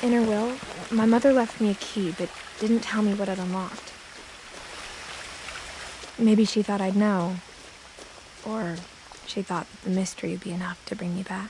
In her will, my mother left me a key, but didn't tell me what it unlocked. Maybe she thought I'd know. Or she thought that the mystery would be enough to bring me back.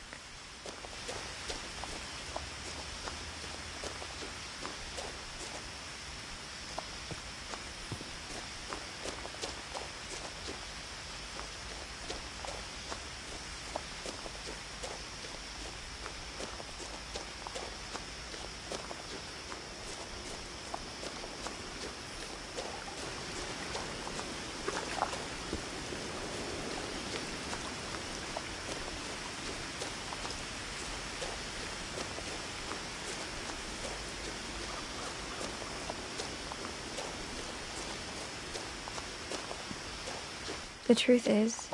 The truth is,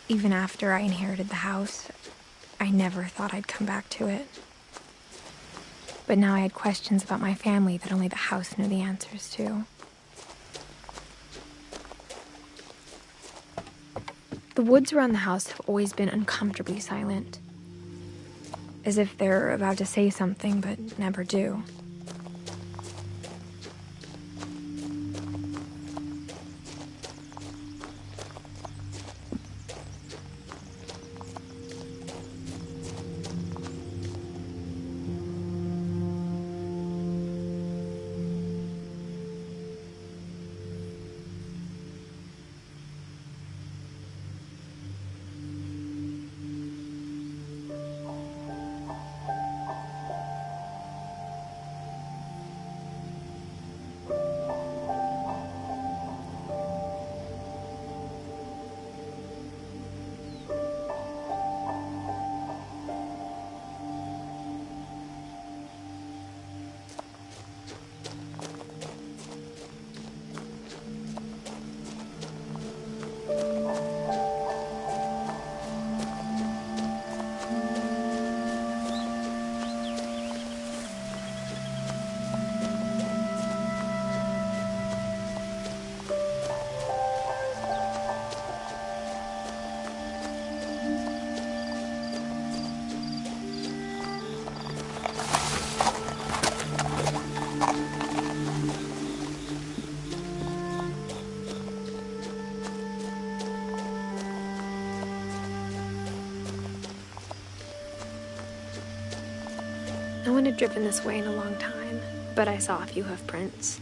even after I inherited the house, I never thought I'd come back to it. But now I had questions about my family that only the house knew the answers to. The woods around the house have always been uncomfortably silent, as if they're about to say something but never do. No one had driven this way in a long time, but I saw a few hoof prints.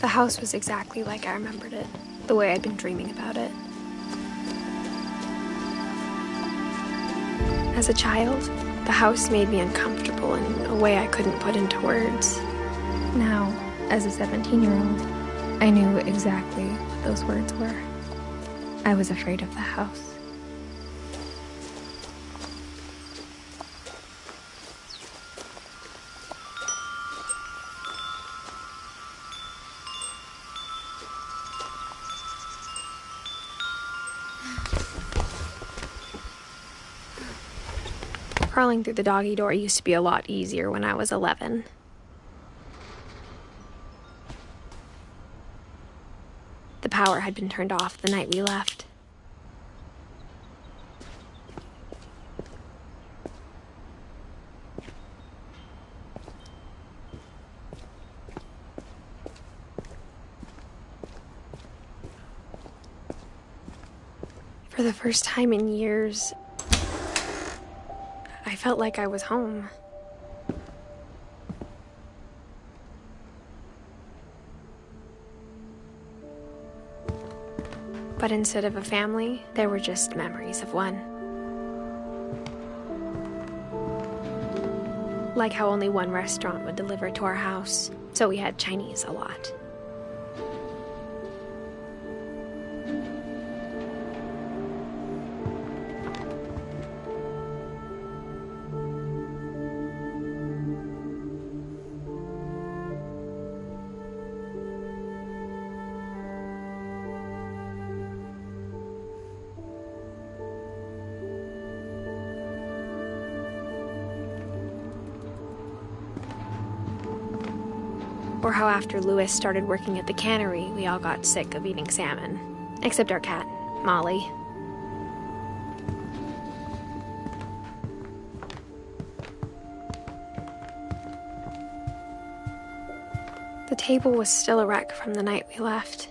The house was exactly like I remembered it, the way I'd been dreaming about it. As a child, the house made me uncomfortable in a way I couldn't put into words. Now, as a 17-year-old, I knew exactly what those words were. I was afraid of the house. Crawling through the doggy door used to be a lot easier when I was 11. The power had been turned off the night we left. For the first time in years, I felt like I was home. But instead of a family, there were just memories of one. Like how only one restaurant would deliver to our house, so we had Chinese a lot. Or how after Louis started working at the cannery, we all got sick of eating salmon. Except our cat, Molly. The table was still a wreck from the night we left.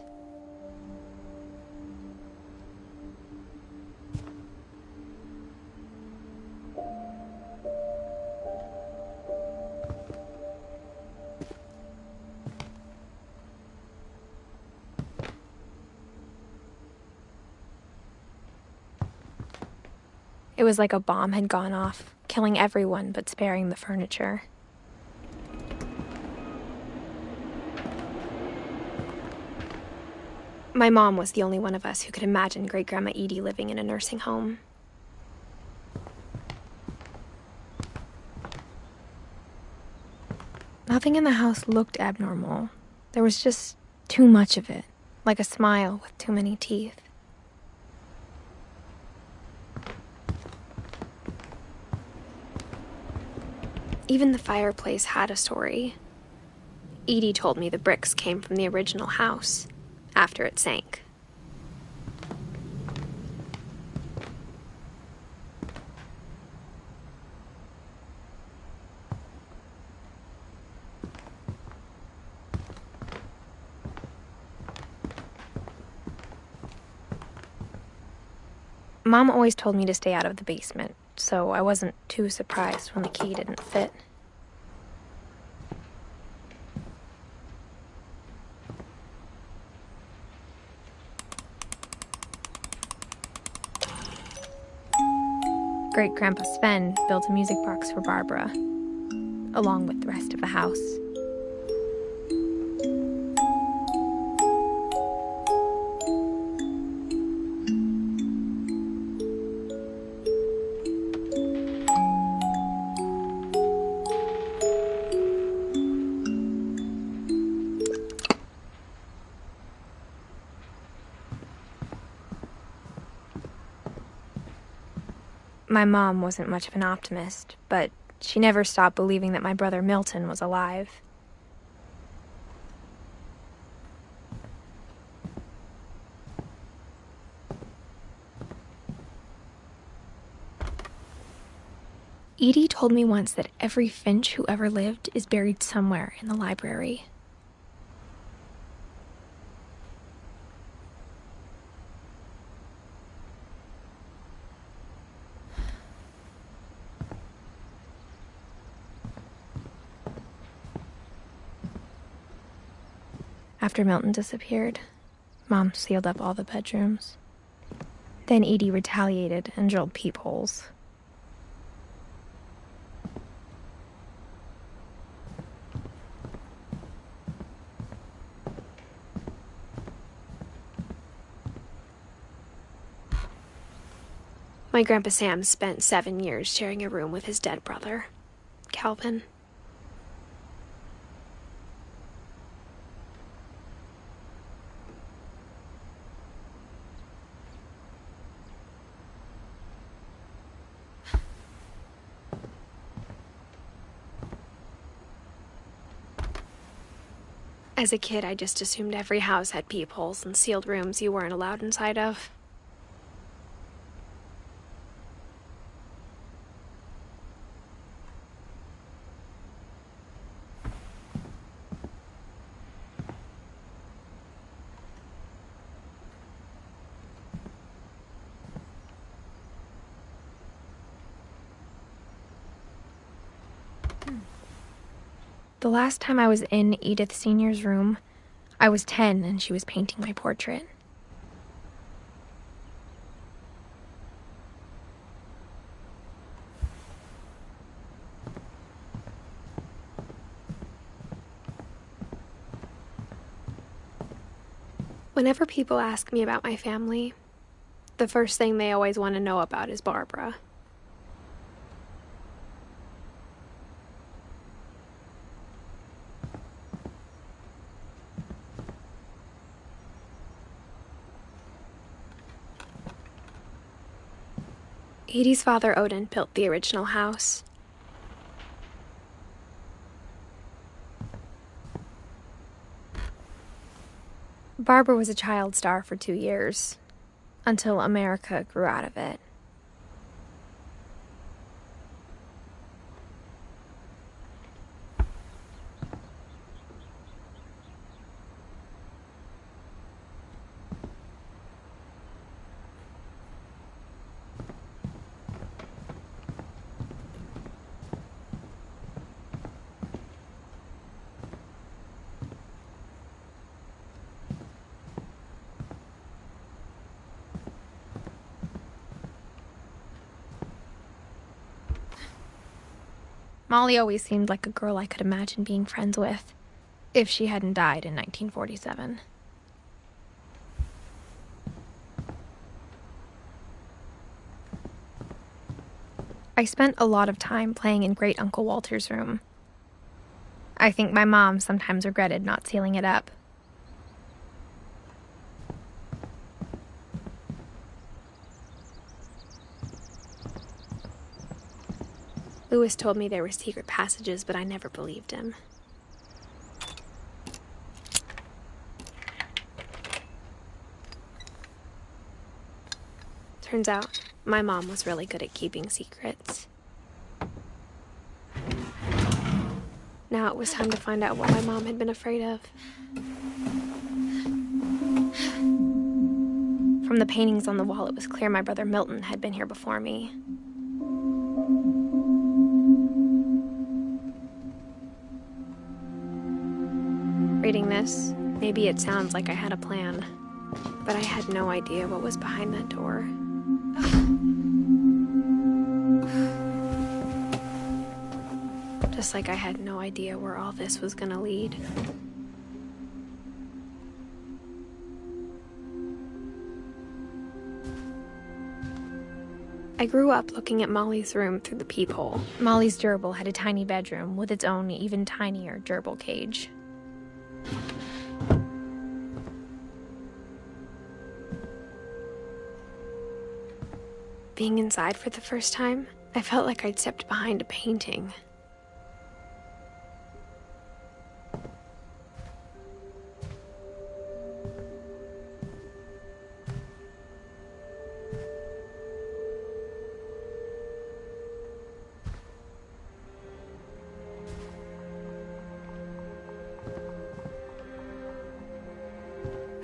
It was like a bomb had gone off, killing everyone but sparing the furniture. My mom was the only one of us who could imagine Great-Grandma Edie living in a nursing home. Nothing in the house looked abnormal. There was just too much of it, like a smile with too many teeth. Even the fireplace had a story. Edie told me the bricks came from the original house, after it sank. Mom always told me to stay out of the basement, so I wasn't too surprised when the key didn't fit. Great-Grandpa Sven built a music box for Barbara, along with the rest of the house. My mom wasn't much of an optimist, but she never stopped believing that my brother Milton was alive. Edie told me once that every Finch who ever lived is buried somewhere in the library. After Milton disappeared, Mom sealed up all the bedrooms. Then Edie retaliated and drilled peepholes. My Grandpa Sam spent 7 years sharing a room with his dead brother, Calvin. As a kid, I just assumed every house had peepholes and sealed rooms you weren't allowed inside of. The last time I was in Edith Sr.'s room, I was 10 and she was painting my portrait. Whenever people ask me about my family, the first thing they always want to know about is Barbara. Edie's father, Odin, built the original house. Barbara was a child star for 2 years, until America grew out of it. Molly always seemed like a girl I could imagine being friends with, if she hadn't died in 1947. I spent a lot of time playing in Great Uncle Walter's room. I think my mom sometimes regretted not sealing it up. Lewis told me there were secret passages, but I never believed him. Turns out, my mom was really good at keeping secrets. Now it was time to find out what my mom had been afraid of. From the paintings on the wall, it was clear my brother Milton had been here before me. Reading this, maybe it sounds like I had a plan, but I had no idea what was behind that door. Just like I had no idea where all this was gonna lead. I grew up looking at Molly's room through the peephole. Molly's gerbil had a tiny bedroom with its own even tinier gerbil cage. Being inside for the first time, I felt like I'd stepped behind a painting.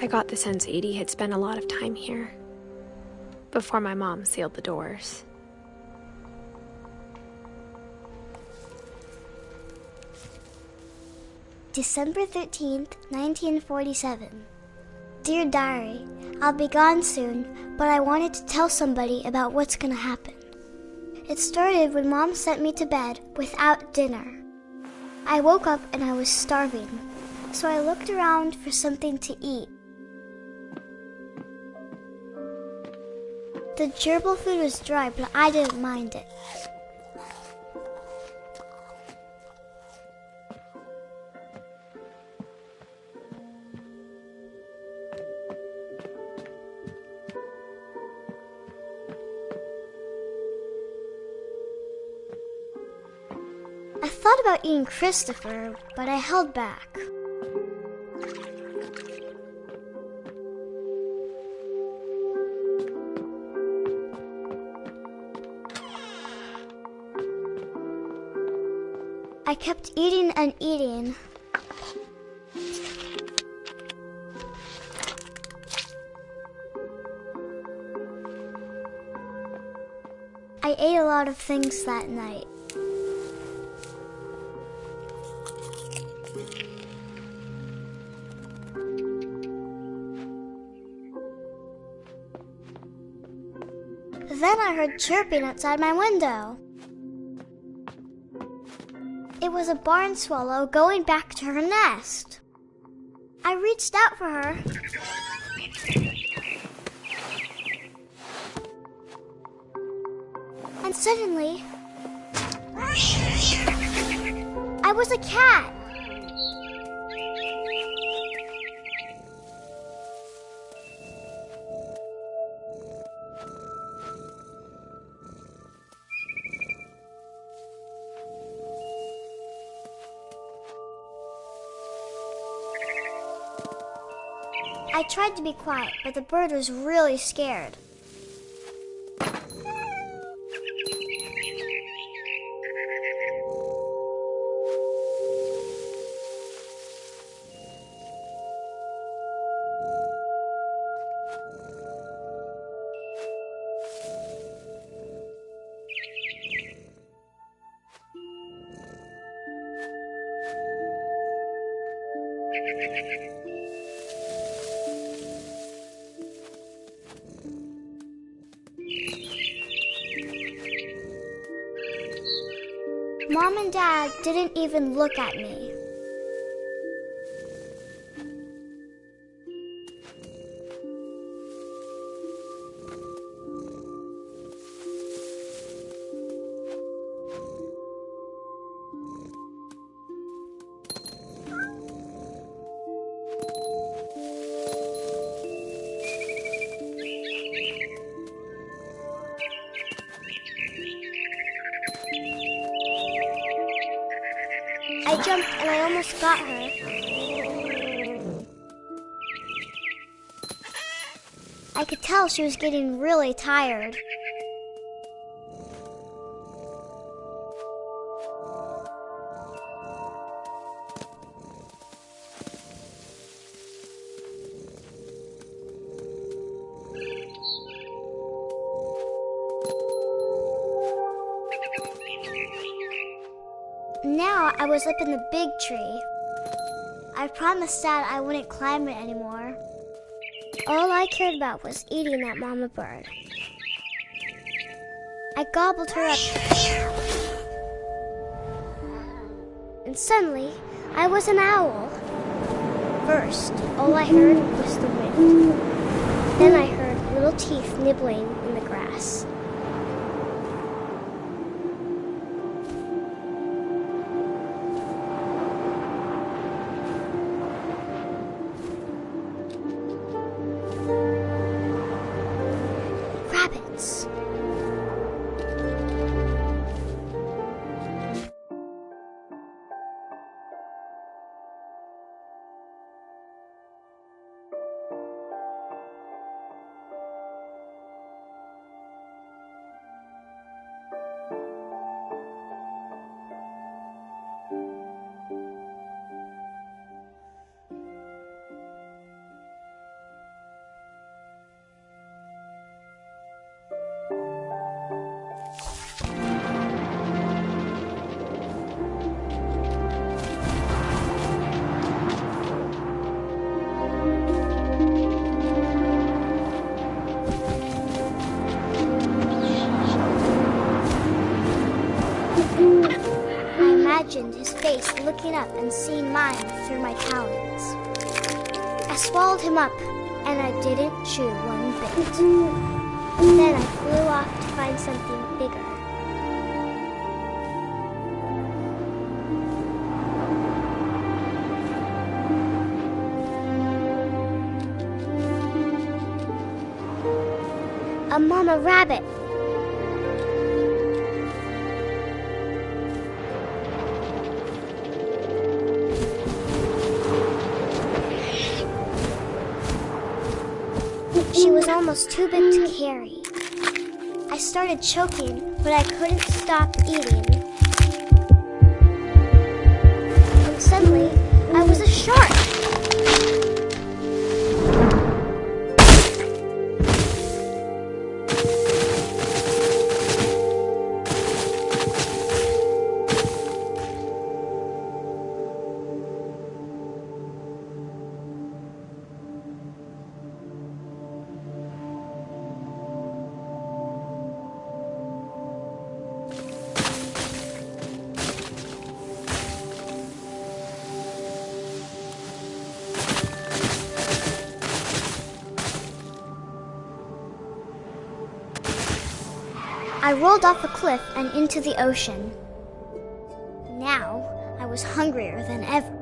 I got the sense Edie had spent a lot of time here, before my mom sealed the doors. December 13th, 1947. Dear Diary, I'll be gone soon, but I wanted to tell somebody about what's gonna happen. It started when Mom sent me to bed without dinner. I woke up and I was starving, so I looked around for something to eat. The gerbil food was dry, but I didn't mind it. I thought about eating Christopher, but I held back. I kept eating and eating. I ate a lot of things that night. Then I heard chirping outside my window. It was a barn swallow going back to her nest. I reached out for her. And suddenly, I was a cat. I tried to be quiet, but the bird was really scared. Mom and Dad didn't even look at me. I jumped and I almost got her. I could tell she was getting really tired. Now I was up in the big tree. I promised Dad I wouldn't climb it anymore. All I cared about was eating that mama bird. I gobbled her up. And suddenly, I was an owl. First, all I heard was the wind. Then I heard little teeth nibbling in the grass. Rabbits. His face looking up and seeing mine through my talons. I swallowed him up, and I didn't chew one bit. Then I flew off to find something bigger. A mama rabbit. She was almost too big to carry. I started choking, but I couldn't stop eating. And suddenly, I was a shark. I rolled off a cliff and into the ocean. Now, I was hungrier than ever.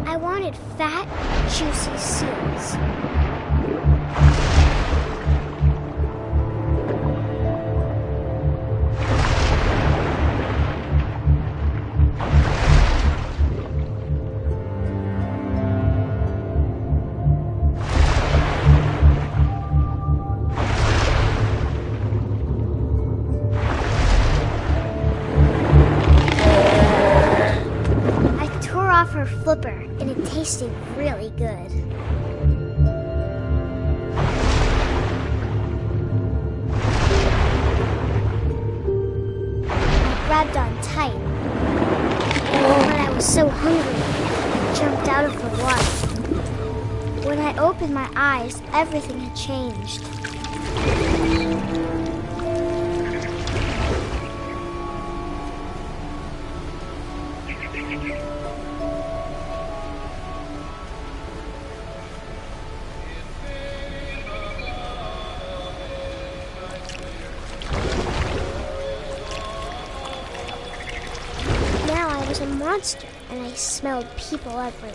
I wanted fat, juicy seals. flipper, and it tasted really good. I grabbed on tight. But I was so hungry, I jumped out of the water. When I opened my eyes, everything had changed. Now I was a monster, and I smelled people everywhere.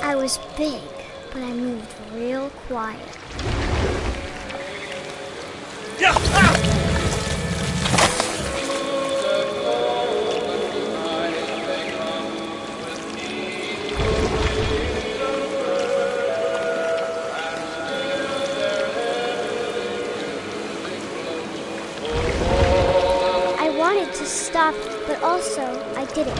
I was big, but I moved real quiet. I wanted to stop, but also I didn't.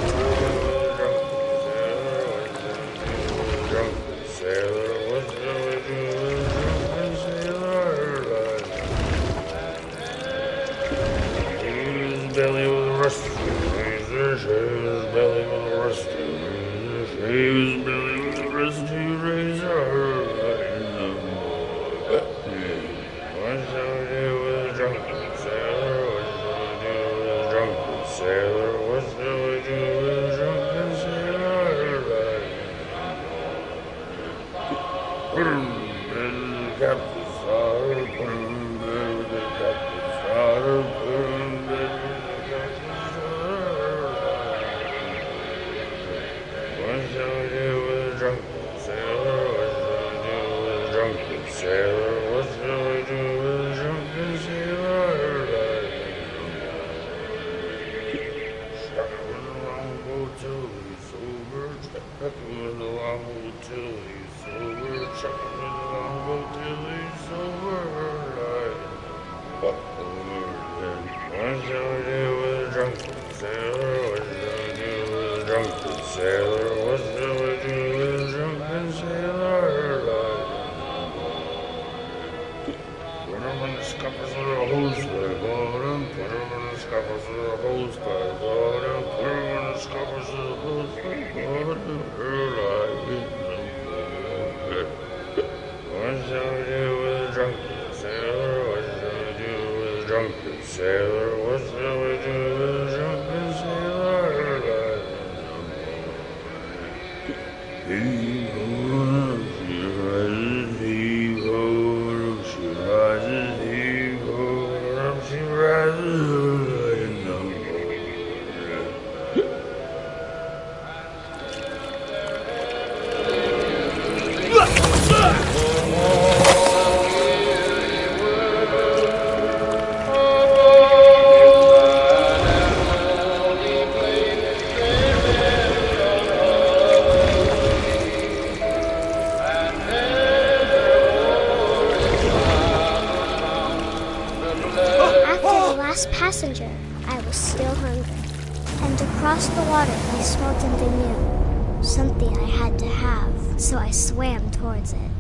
Belly was rusty, razor, his belly was rusty, razor, his belly was rusty, razor. What shall we do with a drunken sailor? What shall we do with a drunken sailor? What shall we do with a drunken sailor? Put him in the captain's daughter, put him in bed with the captain's daughter, put him in bed with what shall we do with a drunken sailor? What shall we do with a drunken sailor? What shall we do with a drunken sailor? Chuck him in the longboat till he's sober. Chuck him in the longboat till he's sober. Chuck him in the longboat till he's sober. What shall we do with a drunken sailor? What shall we do with a drunken sailor? What shall we do with a drunken sailor? Put him in the scuppers of the hose by bottom. Put him in the scuppers of the hose by bottom. Put him in the scuppers of the hose by bottom. What shall we do with a drunken sailor? What shall we do with a drunken sailor? What shall we do with a drunken sailor? Heave-ho, she rises, heave-ho, she rises, heave-ho, she rises, passenger, I was still hungry. And across the water, I smelled something new. Something I had to have, so I swam towards it.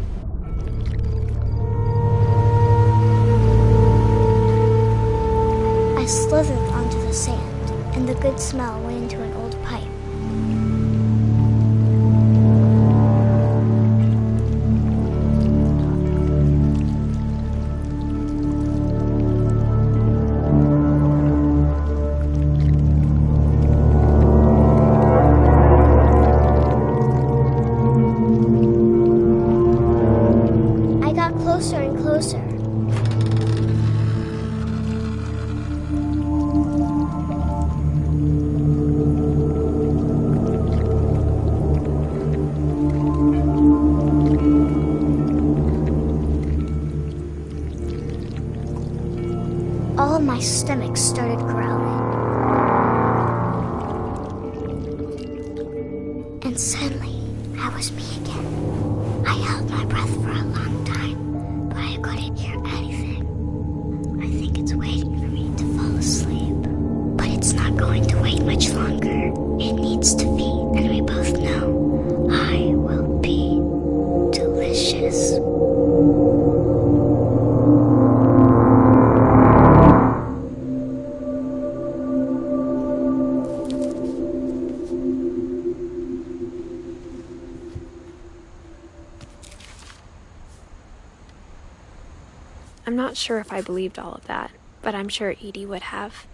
I slithered onto the sand, and the good smell went into an old pipe. Closer and closer. All my stomach started growling. And suddenly, I was me again. I held my breath for a long time, but I couldn't hear anything. I think it's waiting for me to fall asleep. But it's not going to wait much longer. It needs to feed, and we both know I will be delicious. I'm not sure if I believed all of that, but I'm sure Edie would have.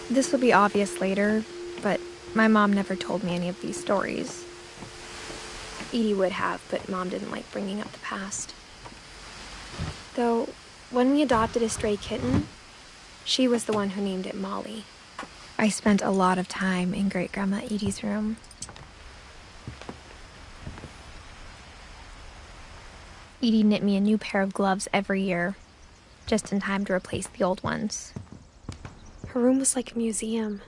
This will be obvious later, but my mom never told me any of these stories. Edie would have, but Mom didn't like bringing up the past. Though, when we adopted a stray kitten, she was the one who named it Molly. I spent a lot of time in Great-Grandma Edie's room. Edie knit me a new pair of gloves every year, just in time to replace the old ones. Her room was like a museum.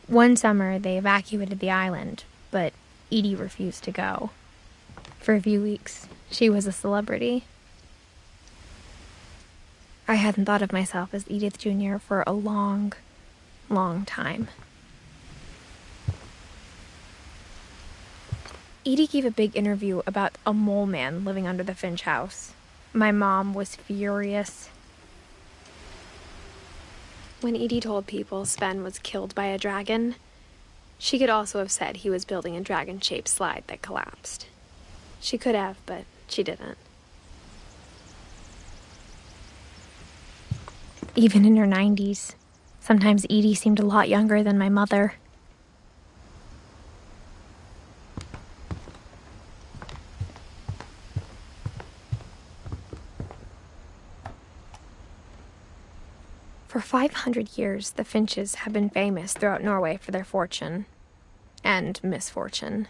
One summer, they evacuated the island, but Edie refused to go. For a few weeks, she was a celebrity. I hadn't thought of myself as Edith Jr. for a long, long time. Edie gave a big interview about a mole man living under the Finch house. My mom was furious. When Edie told people Sven was killed by a dragon, she could also have said he was building a dragon-shaped slide that collapsed. She could have, but she didn't. Even in her 90s, sometimes Edie seemed a lot younger than my mother. For 500 years, the Finches have been famous throughout Norway for their fortune and misfortune.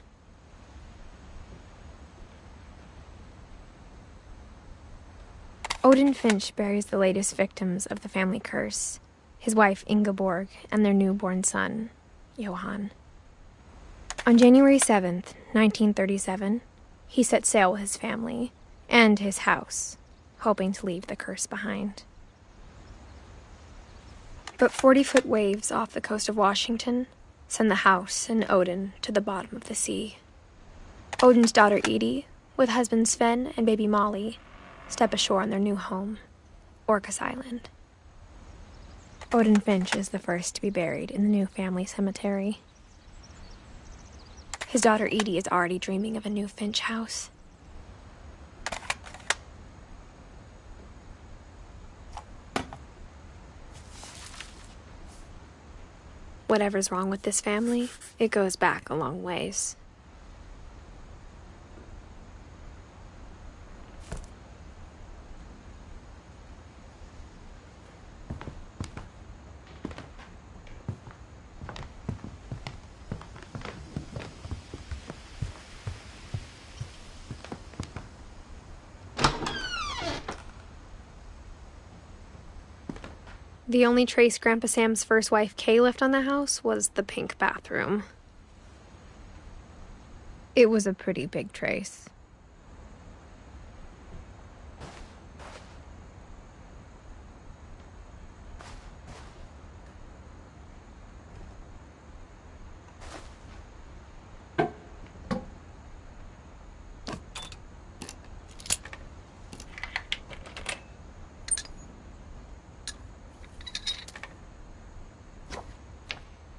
Odin Finch buries the latest victims of the family curse, his wife Ingeborg and their newborn son, Johan. On January 7th, 1937, he set sail with his family and his house, hoping to leave the curse behind. But 40-foot waves off the coast of Washington send the house and Odin to the bottom of the sea. Odin's daughter Edie, with husband Sven and baby Molly, step ashore on their new home, Orcas Island. Odin Finch is the first to be buried in the new family cemetery. His daughter Edie is already dreaming of a new Finch house. Whatever's wrong with this family, it goes back a long ways. The only trace Grandpa Sam's first wife, Kay, left on the house was the pink bathroom. It was a pretty big trace.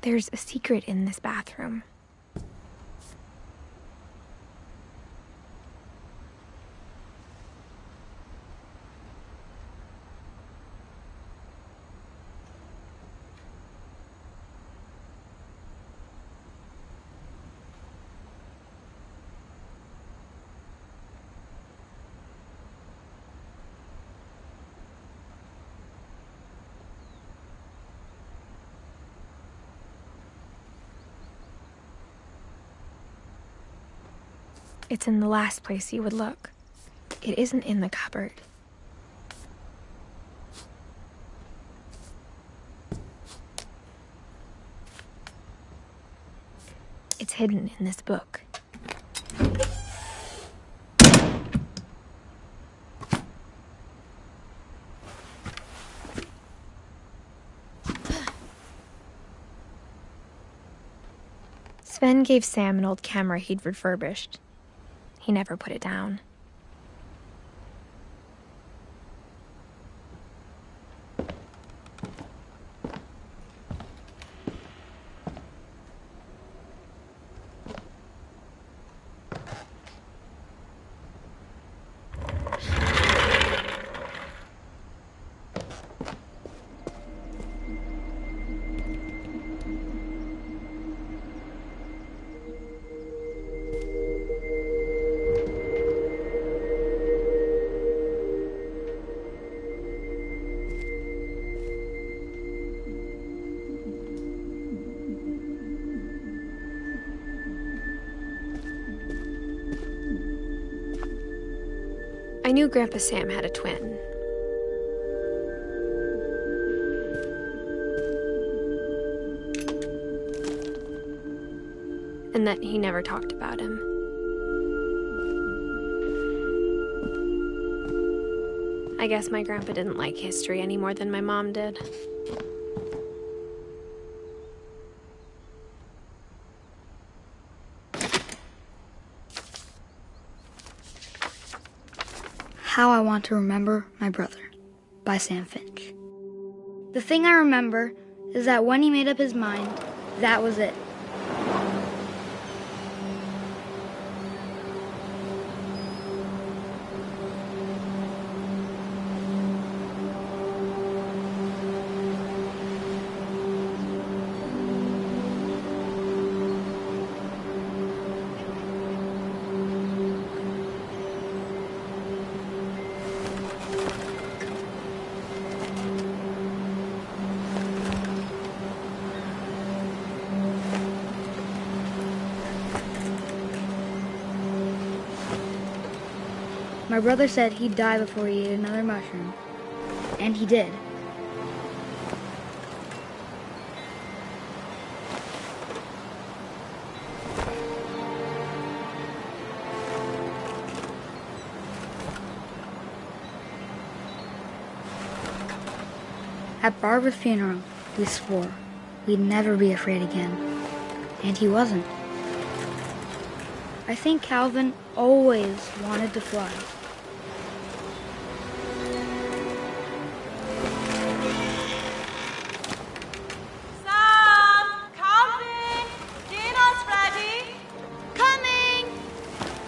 There's a secret in this bathroom. It's in the last place you would look. It isn't in the cupboard. It's hidden in this book. Sven gave Sam an old camera he'd refurbished. He never put it down. I knew Grandpa Sam had a twin. And that he never talked about him. I guess my grandpa didn't like history any more than my mom did. How I Want to Remember My Brother by Sam Finch. The thing I remember is that when he made up his mind, that was it. My brother said he'd die before he ate another mushroom. And he did. At Barbara's funeral, we swore we'd never be afraid again. And he wasn't. I think Calvin always wanted to fly.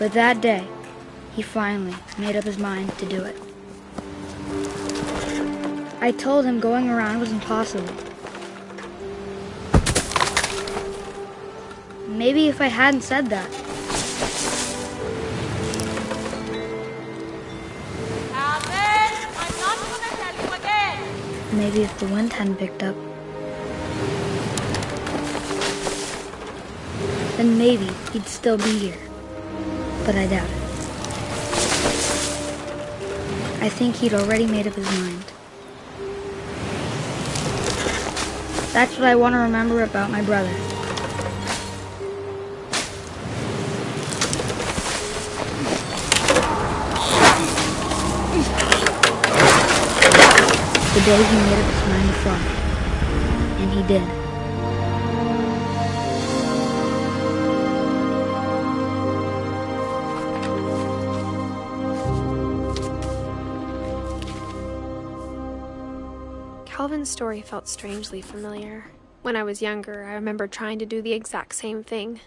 But that day, he finally made up his mind to do it. I told him going around was impossible. Maybe if I hadn't said that. Alvin, I'm not going to tell you again. Maybe if the wind hadn't picked up. Then maybe he'd still be here. But I doubt it. I think he'd already made up his mind. That's what I want to remember about my brother. The day he made up his mind to fly. And he did. Calvin's story felt strangely familiar. When I was younger, I remember trying to do the exact same thing.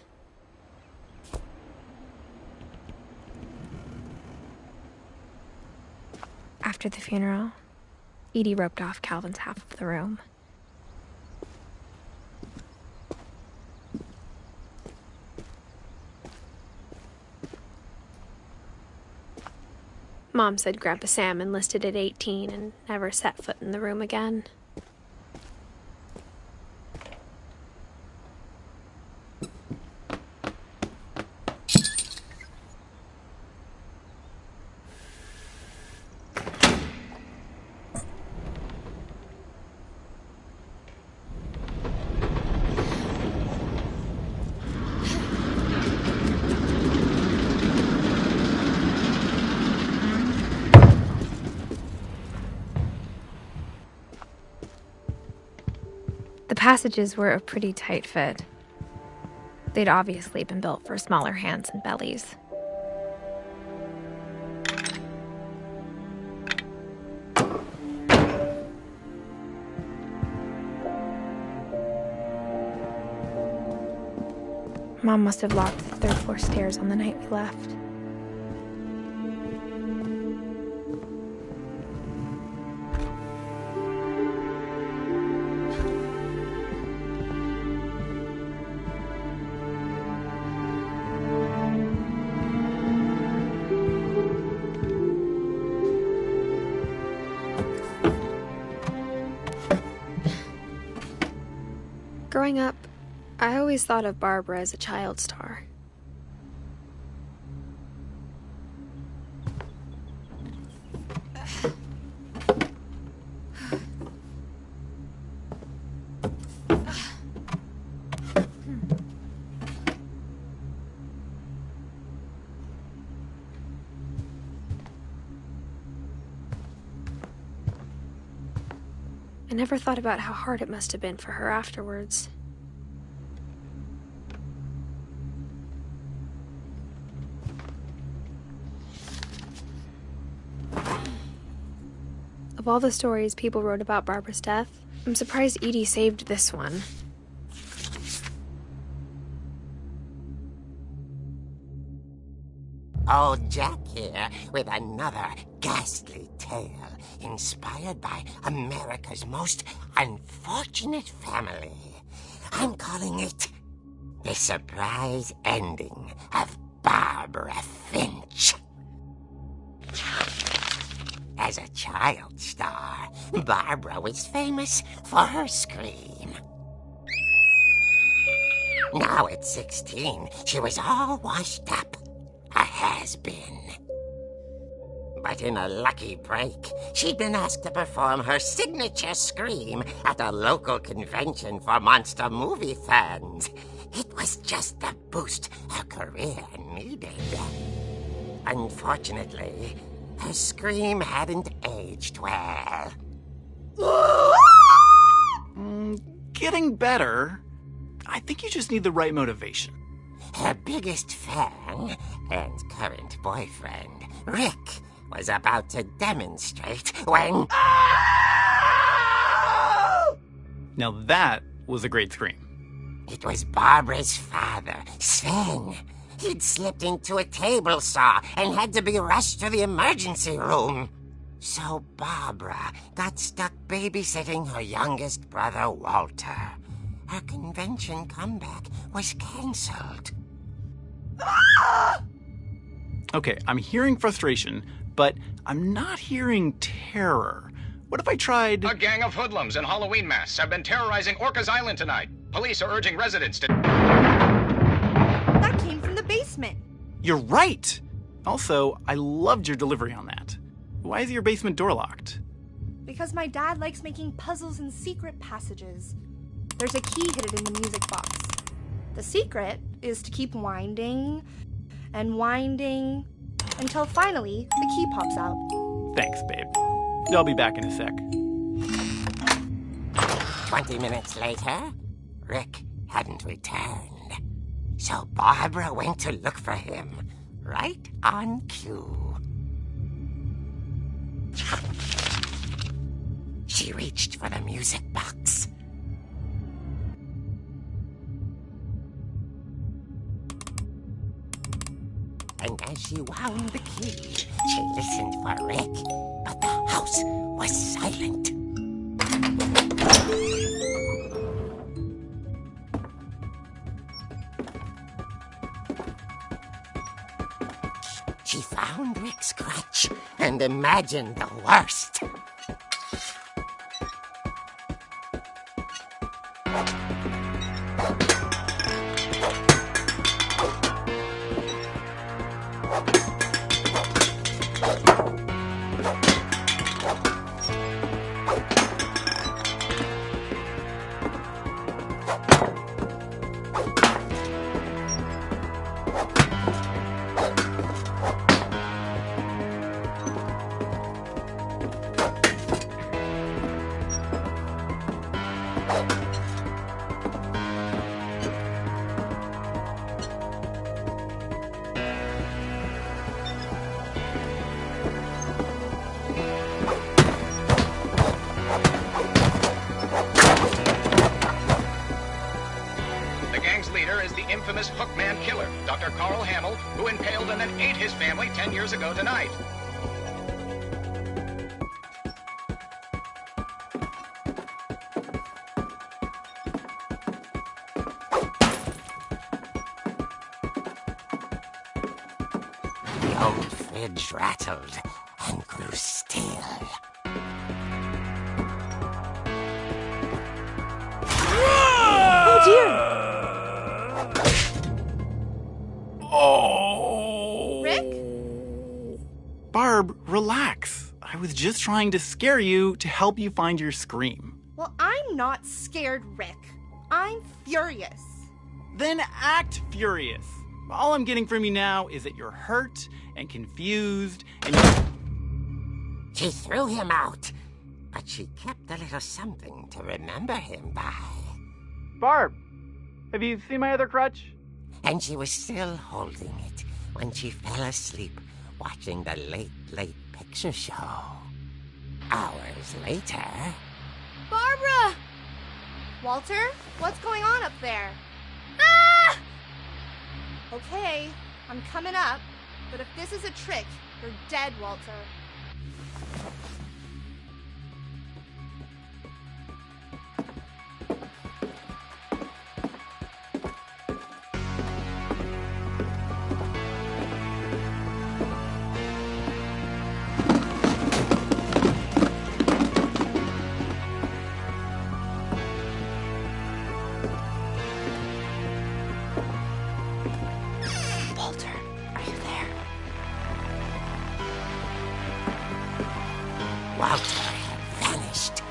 After the funeral, Edie roped off Calvin's half of the room. Mom said Grandpa Sam enlisted at 18 and never set foot in the room again. passages were a pretty tight fit. They'd obviously been built for smaller hands and bellies. Mom must have locked the third-floor stairs on the night we left. Growing up, I always thought of Barbara as a child star. I never thought about how hard it must have been for her afterwards. Of all the stories people wrote about Barbara's death, I'm surprised Edie saved this one. Old Jack here with another ghastly tale inspired by America's most unfortunate family. I'm calling it The Surprise Ending of Barbara Finch. As a child star, Barbara was famous for her scream. Now at 16, she was all washed up. A has-been. But in a lucky break, she'd been asked to perform her signature scream at a local convention for monster movie fans. It was just the boost her career needed. Unfortunately, her scream hadn't aged well. Getting better. I think you just need the right motivation. Her biggest fan and current boyfriend, Rick, was about to demonstrate when... Now that was a great scream. It was Barbara's father, Sven. He'd slipped into a table saw and had to be rushed to the emergency room. So Barbara got stuck babysitting her youngest brother, Walter. Her convention comeback was cancelled. Okay, I'm hearing frustration, but I'm not hearing terror. What if I tried... A gang of hoodlums in Halloween masks have been terrorizing Orcas Island tonight. Police are urging residents to... That came from the basement. You're right! Also, I loved your delivery on that. Why is your basement door locked? Because my dad likes making puzzles and secret passages. There's a key hidden in the music box. The secret is to keep winding and winding until finally the key pops out. Thanks, babe. I'll be back in a sec. 20 minutes later, Rick hadn't returned. So Barbara went to look for him, right on cue. She reached for the music box. And as she wound the key, she listened for Rick, but the house was silent. She found Rick's crutch and imagined the worst. joined his family 10 years ago tonight. The old fridge rattled and grew still. Oh dear! Oh! Rick? Barb, relax. I was just trying to scare you to help you find your scream. Well, I'm not scared, Rick. I'm furious. Then act furious. All I'm getting from you now is that you're hurt and confused and She threw him out, but she kept a little something to remember him by. Barb, have you seen my other crutch? And she was still holding it when she fell asleep watching the late picture show. Hours later... Barbara! Walter, what's going on up there? Ah! Okay, I'm coming up, but if this is a trick, you're dead, Walter. Walter, are you there? Walter had vanished,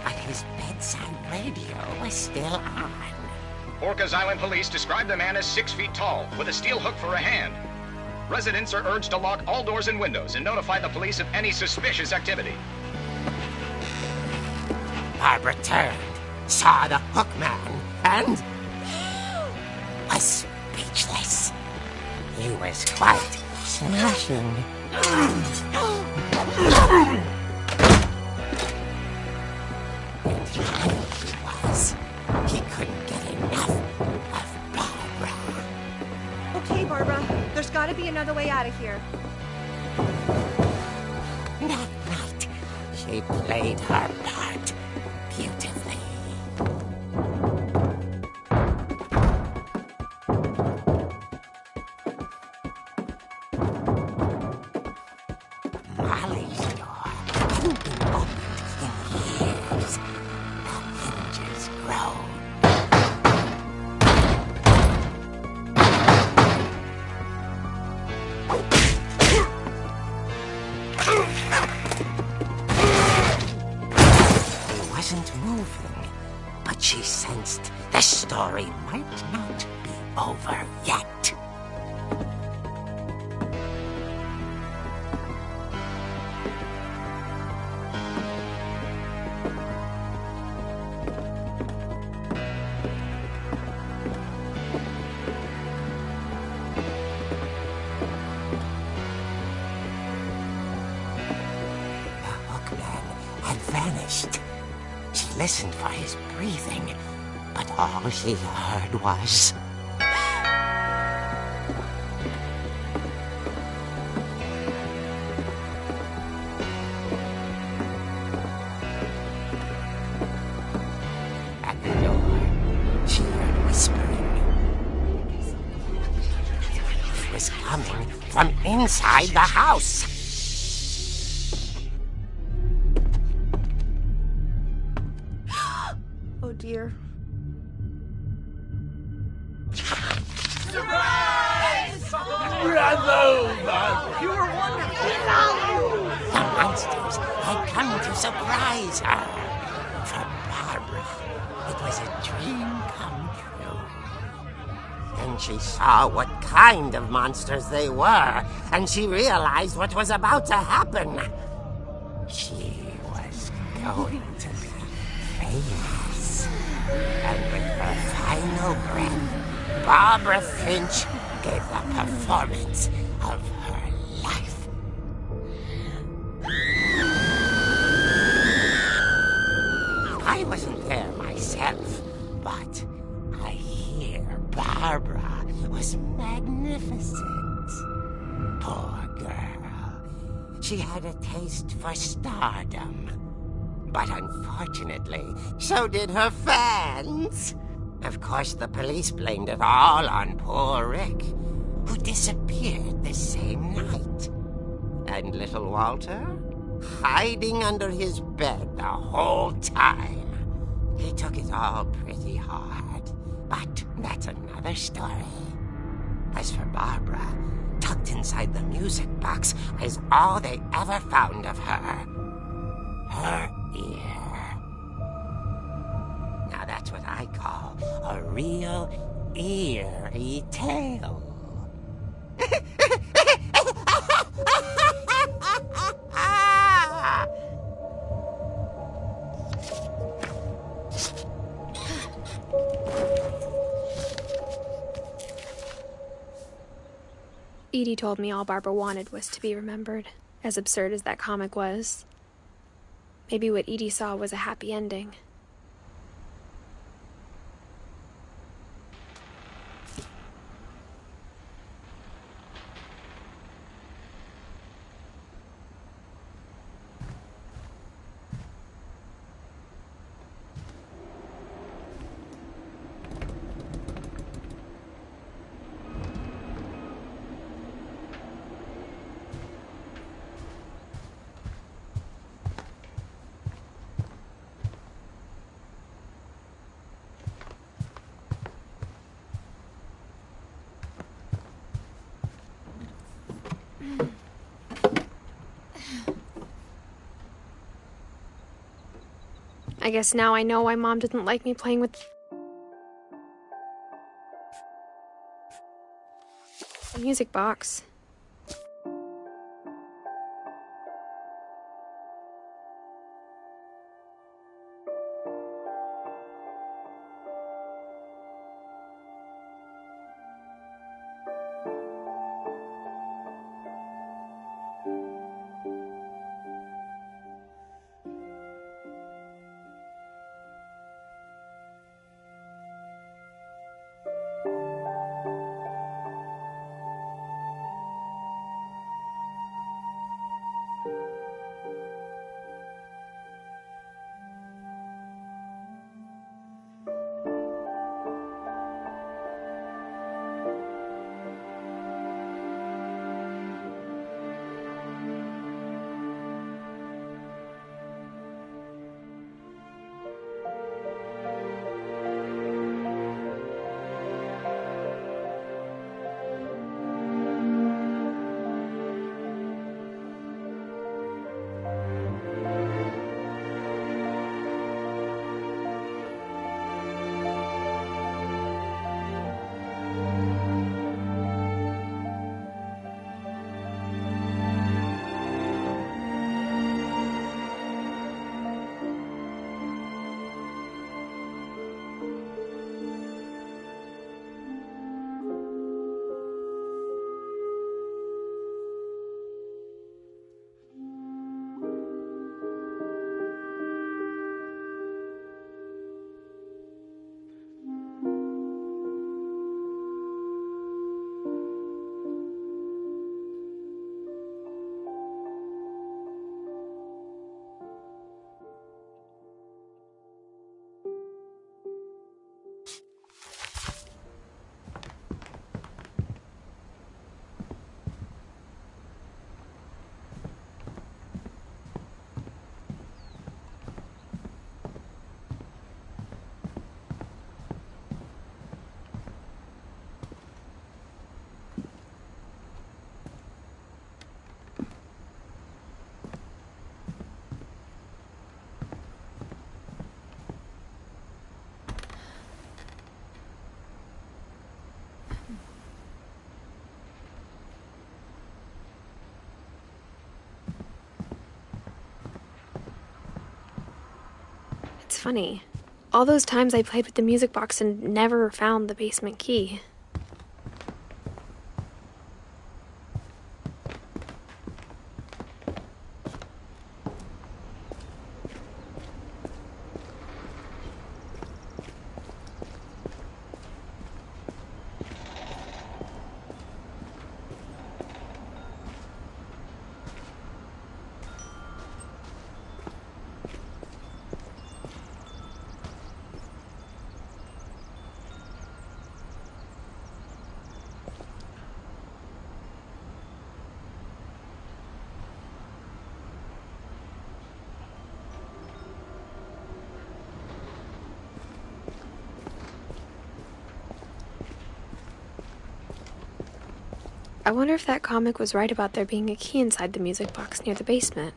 but his bedside radio was still on. Orcas Island police describe the man as 6 feet tall, with a steel hook for a hand. Residents are urged to lock all doors and windows and notify the police of any suspicious activity. Barbara turned, saw the hook man, and was speechless. He was quite smashing. And he was. He couldn't get enough of Barbara. Okay, Barbara, there's gotta be another way out of here. That night, she played her part beautifully. Molly's door hadn't been opened in years. The hinges groaned. He wasn't moving, but she sensed the story might not be over yet. The hookman had vanished. She listened for his breathing, but all she heard was... At the door, she heard whispering. It was coming from inside the house. Oh dear. The monsters had come to surprise her. For Barbara, it was a dream come true. Then she saw what kind of monsters they were, and she realized what was about to happen. She was going to be famous. And with her final breath, Barbara Finch gave the performance of her life. I wasn't there myself, but I hear Barbara was magnificent. Poor girl. She had a taste for stardom. But unfortunately, so did her fans. Of course, the police blamed it all on poor Rick, who disappeared the same night. And little Walter? Hiding under his bed the whole time. He took it all pretty hard, but that's another story. As for Barbara, tucked inside the music box is all they ever found of her. Her ear. Now that's what I call a real eerie tale. Edie told me all Barbara wanted was to be remembered, as absurd as that comic was. Maybe what Edie saw was a happy ending. I guess now I know why Mom didn't like me playing with the music box. It's funny. All those times I played with the music box and never found the basement key. I wonder if that comic was right about there being a key inside the music box near the basement.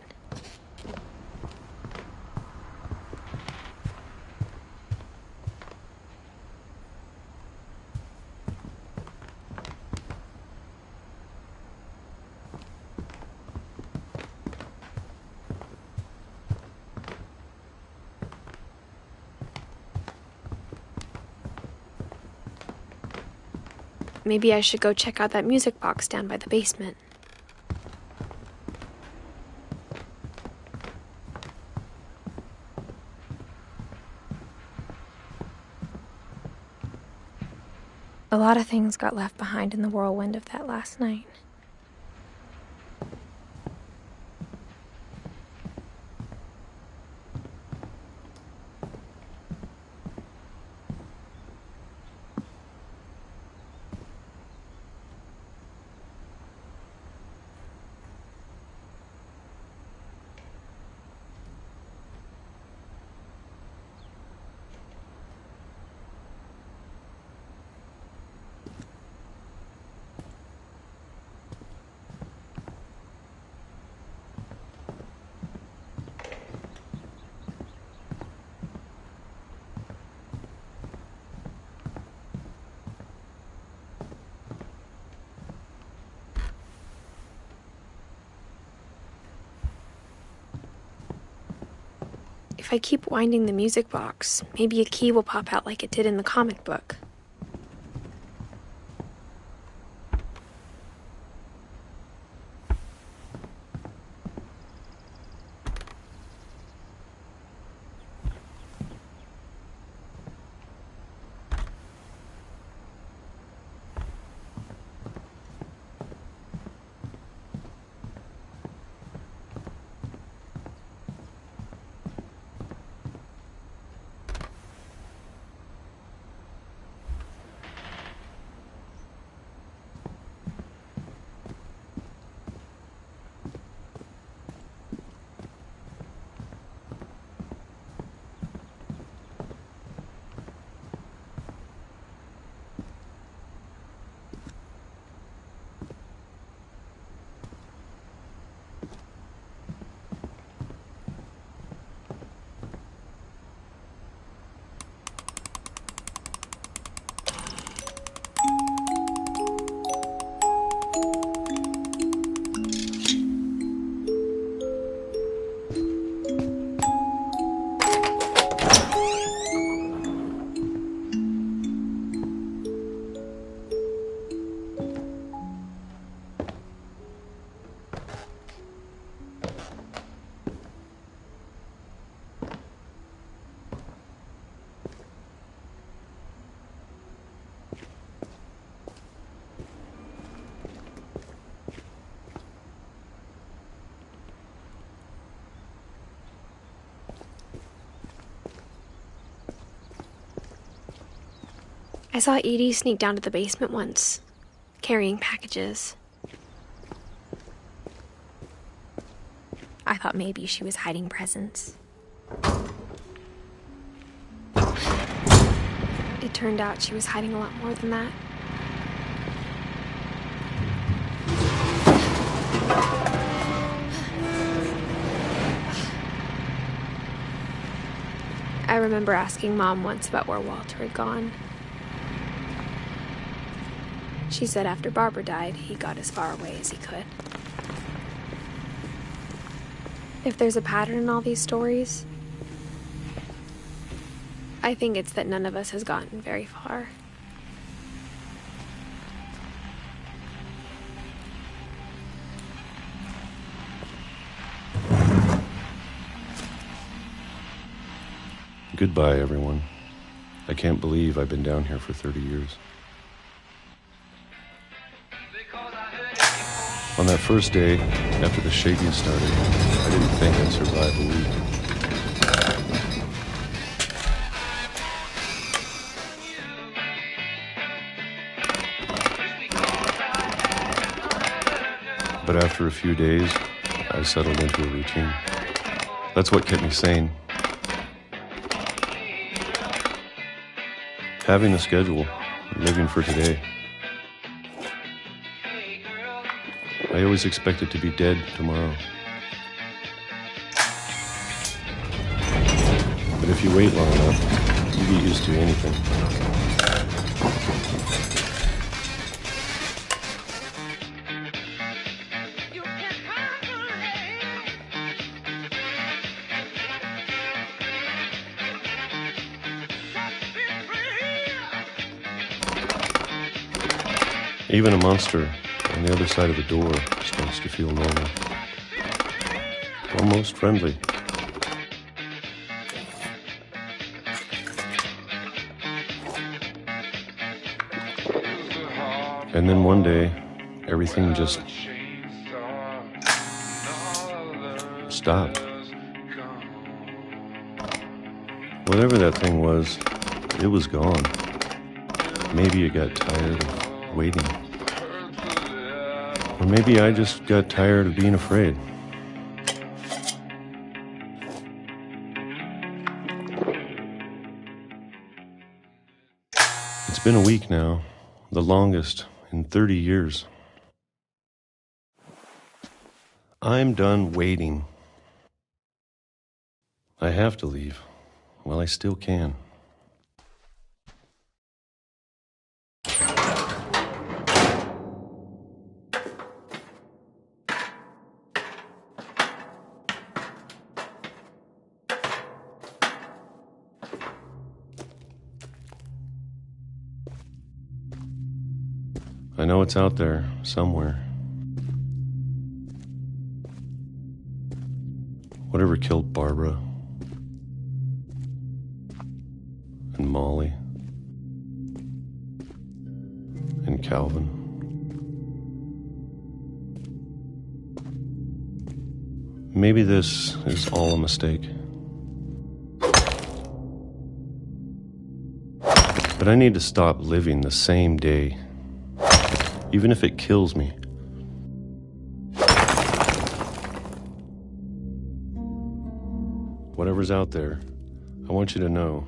Maybe I should go check out that music box down by the basement. A lot of things got left behind in the whirlwind of that last night. If I keep winding the music box, maybe a key will pop out like it did in the comic book. I saw Edie sneak down to the basement once, carrying packages. I thought maybe she was hiding presents. It turned out she was hiding a lot more than that. I remember asking Mom once about where Walter had gone. She said after Barbara died, he got as far away as he could. If there's a pattern in all these stories, I think it's that none of us has gotten very far. Goodbye, everyone. I can't believe I've been down here for 30 years. On that first day, after the shaking started, I didn't think I'd survive a week. But after a few days, I settled into a routine. That's what kept me sane. Having a schedule, living for today. I always expected to be dead tomorrow. But if you wait long enough, you get used to anything. Even a monster on the other side of the door starts to feel normal. Almost friendly. And then one day, everything just stopped. Whatever that thing was, it was gone. Maybe it got tired of waiting. Or maybe I just got tired of being afraid. It's been a week now, the longest in 30 years. I'm done waiting. I have to leave while I still can. I know it's out there somewhere. Whatever killed Barbara and Molly and Calvin. Maybe this is all a mistake. But I need to stop living the same day, even if it kills me. Whatever's out there, I want you to know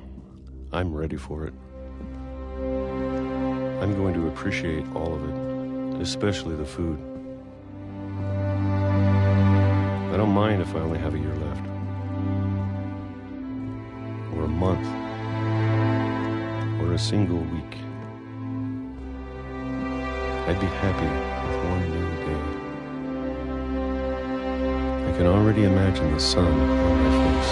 I'm ready for it. I'm going to appreciate all of it, especially the food. I don't mind if I only have a year left, or a month, or a single week. I'd be happy with one new day. I can already imagine the sun on my face.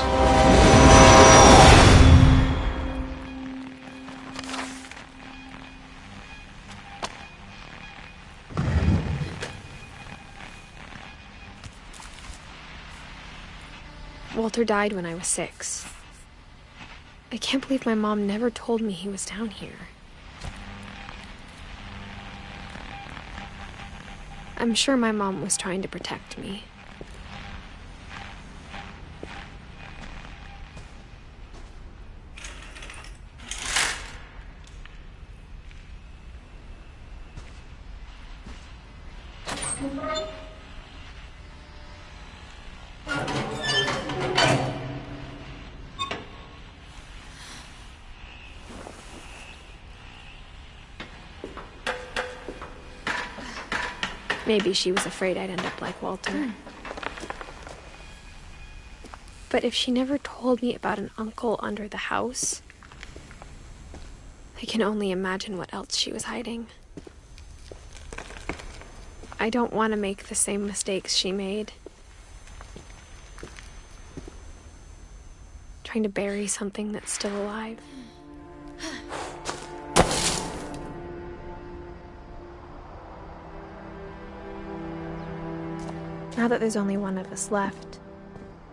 Walter died when I was 6. I can't believe my mom never told me he was down here. I'm sure my mom was trying to protect me. Maybe she was afraid I'd end up like Walter. But if she never told me about an uncle under the house, I can only imagine what else she was hiding. I don't want to make the same mistakes she made. Trying to bury something that's still alive. Now that there's only one of us left,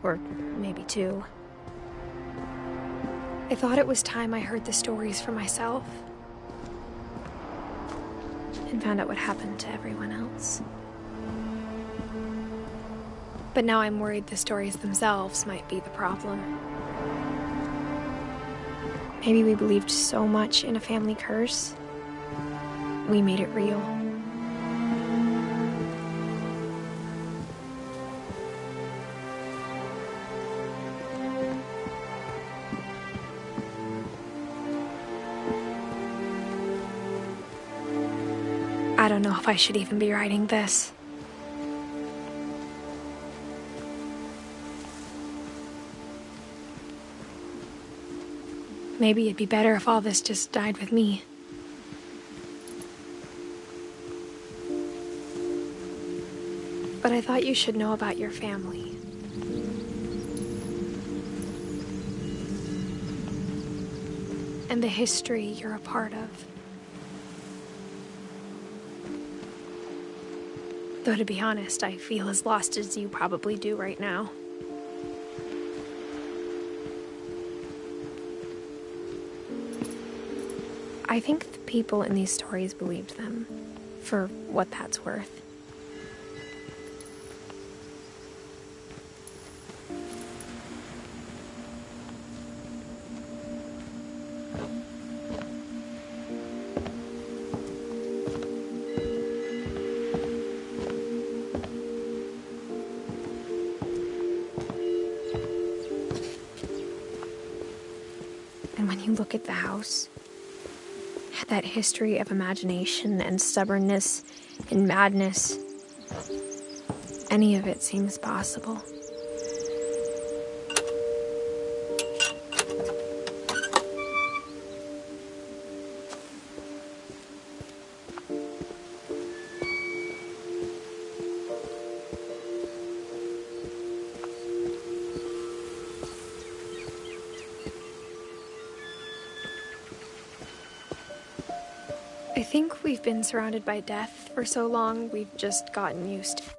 or maybe 2, I thought it was time I heard the stories for myself and found out what happened to everyone else. But now I'm worried the stories themselves might be the problem. Maybe we believed so much in a family curse, we made it real. I don't know if I should even be writing this. Maybe it'd be better if all this just died with me. But I thought you should know about your family. And the history you're a part of. Though to be honest, I feel as lost as you probably do right now. I think the people in these stories believed them, for what that's worth. And when you look at the house, that history of imagination and stubbornness and madness, any of it seems possible. I think we've been surrounded by death for so long, we've just gotten used to it.